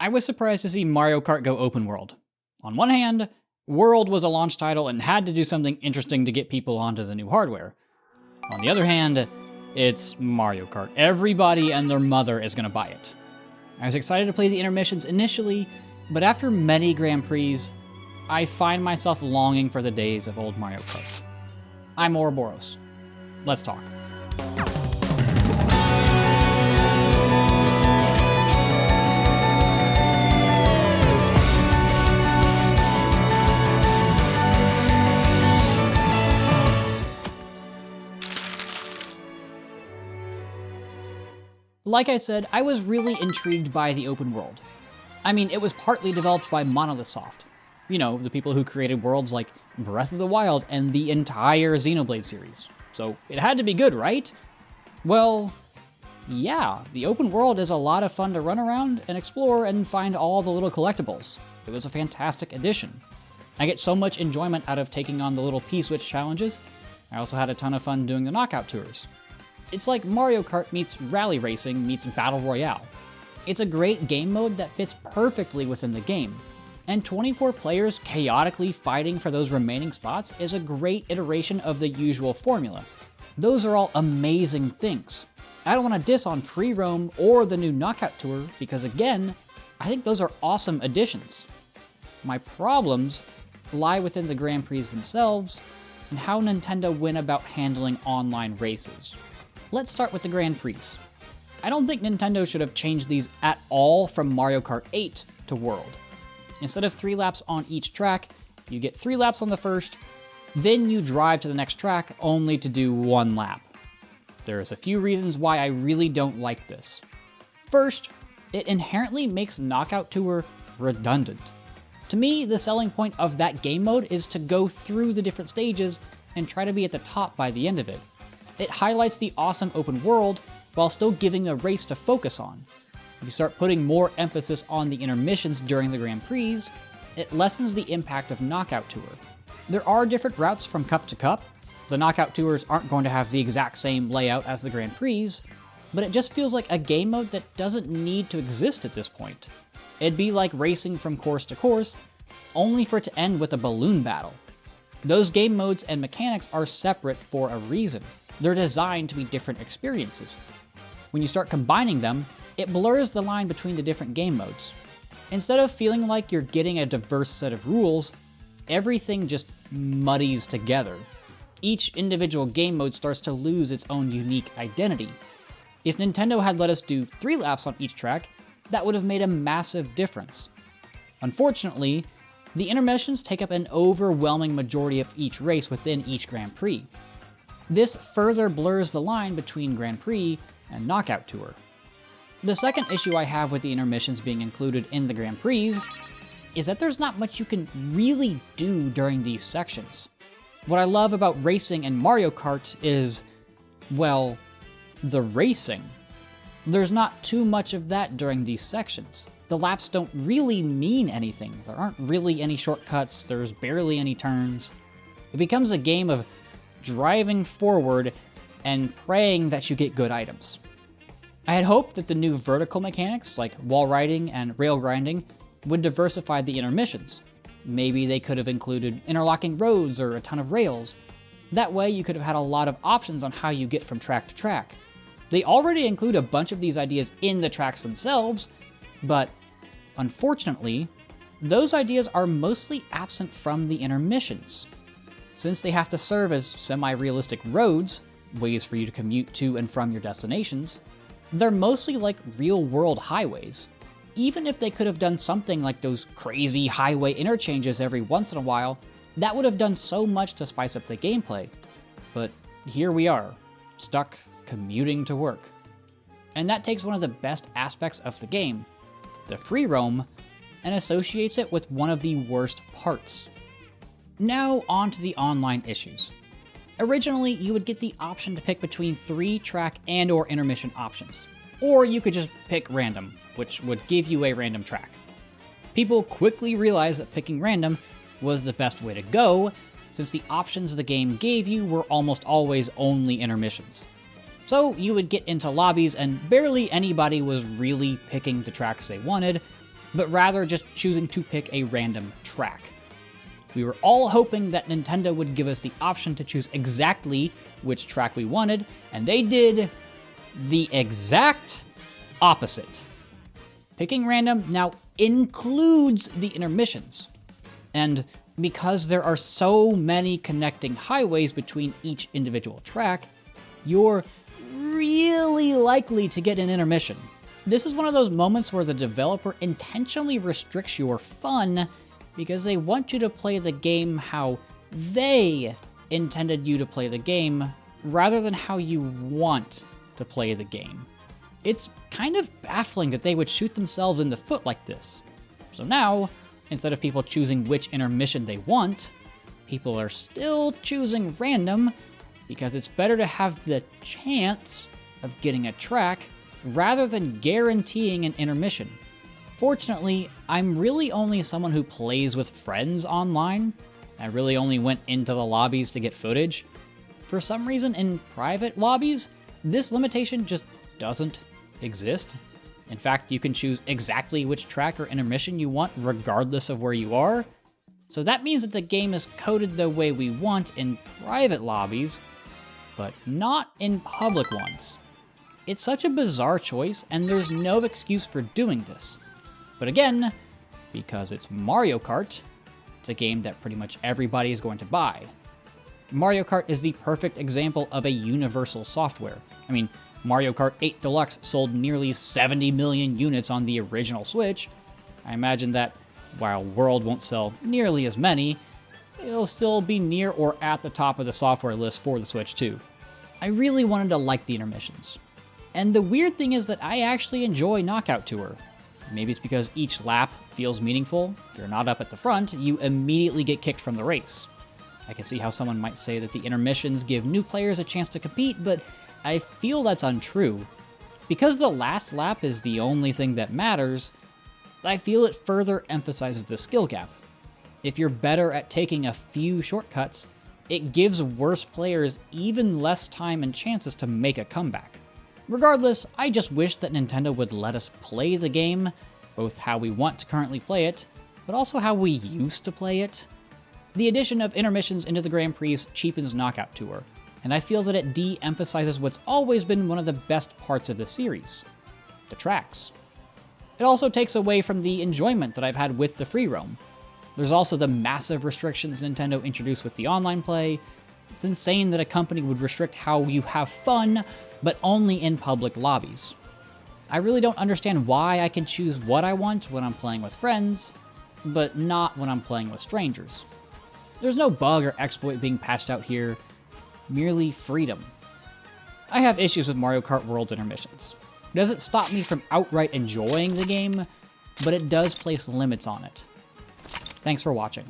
I was surprised to see Mario Kart go open world. On one hand, World was a launch title and had to do something interesting to get people onto the new hardware. On the other hand, it's Mario Kart. Everybody and their mother is going to buy it. I was excited to play the Intermissions initially, but after many Grand Prix, I find myself longing for the days of old Mario Kart. I'm Ouroboros. Let's talk. Like I said, I was really intrigued by the open world. I mean, it was partly developed by Monolith Soft. You know, the people who created worlds like Breath of the Wild and the entire Xenoblade series. So it had to be good, right? Well, yeah, the open world is a lot of fun to run around and explore and find all the little collectibles. It was a fantastic addition. I get so much enjoyment out of taking on the little P-switch challenges. I also had a ton of fun doing the knockout tours. It's like Mario Kart meets rally racing meets Battle Royale. It's a great game mode that fits perfectly within the game, and 24 players chaotically fighting for those remaining spots is a great iteration of the usual formula. Those are all amazing things. I don't want to diss on Free Roam or the new Knockout Tour because again, I think those are awesome additions. My problems lie within the Grand Prix themselves and how Nintendo went about handling online races. Let's start with the Grand Prix. I don't think Nintendo should have changed these at all from Mario Kart 8 to World. Instead of 3 laps on each track, you get 3 laps on the first, then you drive to the next track only to do 1 lap. There's a few reasons why I really don't like this. First, it inherently makes Knockout Tour redundant. To me, the selling point of that game mode is to go through the different stages and try to be at the top by the end of it. It highlights the awesome open world while still giving a race to focus on. If you start putting more emphasis on the intermissions during the Grand Prix, it lessens the impact of Knockout Tour. There are different routes from cup to cup. The Knockout Tours aren't going to have the exact same layout as the Grand Prix, but it just feels like a game mode that doesn't need to exist at this point. It'd be like racing from course to course, only for it to end with a balloon battle. Those game modes and mechanics are separate for a reason. They're designed to be different experiences. When you start combining them, it blurs the line between the different game modes. Instead of feeling like you're getting a diverse set of rules, everything just muddies together. Each individual game mode starts to lose its own unique identity. If Nintendo had let us do 3 laps on each track, that would have made a massive difference. Unfortunately, the intermissions take up an overwhelming majority of each race within each Grand Prix. This further blurs the line between Grand Prix and Knockout Tour. The second issue I have with the intermissions being included in the Grand Prix is that there's not much you can really do during these sections. What I love about racing in Mario Kart is, well, the racing. There's not too much of that during these sections. The laps don't really mean anything. There aren't really any shortcuts, there's barely any turns. It becomes a game of driving forward and praying that you get good items. I had hoped that the new vertical mechanics, like wall riding and rail grinding, would diversify the intermissions. Maybe they could have included interlocking roads or a ton of rails. That way you could have had a lot of options on how you get from track to track. They already include a bunch of these ideas in the tracks themselves, but unfortunately, those ideas are mostly absent from the intermissions. Since they have to serve as semi-realistic roads, ways for you to commute to and from your destinations, they're mostly like real-world highways. Even if they could have done something like those crazy highway interchanges every once in a while, that would have done so much to spice up the gameplay. But here we are, stuck commuting to work. And that takes one of the best aspects of the game, the free roam, and associates it with one of the worst parts. Now on to the online issues. Originally, you would get the option to pick between 3 track and or intermission options. Or you could just pick random, which would give you a random track. People quickly realized that picking random was the best way to go, since the options the game gave you were almost always only intermissions. So you would get into lobbies and barely anybody was really picking the tracks they wanted, but rather just choosing to pick a random track. We were all hoping that Nintendo would give us the option to choose exactly which track we wanted, and they did the exact opposite. Picking random now includes the intermissions. And because there are so many connecting highways between each individual track, you're really likely to get an intermission. This is one of those moments where the developer intentionally restricts your fun because they want you to play the game how they intended you to play the game, rather than how you want to play the game. It's kind of baffling that they would shoot themselves in the foot like this. So now, instead of people choosing which intermission they want, people are still choosing random because it's better to have the chance of getting a track rather than guaranteeing an intermission. Fortunately, I'm really only someone who plays with friends online. I really only went into the lobbies to get footage. For some reason, in private lobbies, this limitation just doesn't exist. In fact, you can choose exactly which track or intermission you want regardless of where you are. So that means that the game is coded the way we want in private lobbies, but not in public ones. It's such a bizarre choice, and there's no excuse for doing this. But again, because it's Mario Kart, it's a game that pretty much everybody is going to buy. Mario Kart is the perfect example of a universal software. I mean, Mario Kart 8 Deluxe sold nearly 70 million units on the original Switch. I imagine that while World won't sell nearly as many, it'll still be near or at the top of the software list for the Switch too. I really wanted to like the intermissions. And the weird thing is that I actually enjoy Knockout Tour. Maybe it's because each lap feels meaningful. If you're not up at the front, you immediately get kicked from the race. I can see how someone might say that the intermissions give new players a chance to compete, but I feel that's untrue. Because the last lap is the only thing that matters, I feel it further emphasizes the skill gap. If you're better at taking a few shortcuts, it gives worse players even less time and chances to make a comeback. Regardless, I just wish that Nintendo would let us play the game, both how we want to currently play it, but also how we used to play it. The addition of intermissions into the Grand Prix cheapens Knockout Tour, and I feel that it de-emphasizes what's always been one of the best parts of the series, the tracks. It also takes away from the enjoyment that I've had with the free roam. There's also the massive restrictions Nintendo introduced with the online play. It's insane that a company would restrict how you have fun, but only in public lobbies. I really don't understand why I can choose what I want when I'm playing with friends, but not when I'm playing with strangers. There's no bug or exploit being patched out here, merely freedom. I have issues with Mario Kart World's intermissions. It doesn't stop me from outright enjoying the game, but it does place limits on it. Thanks for watching.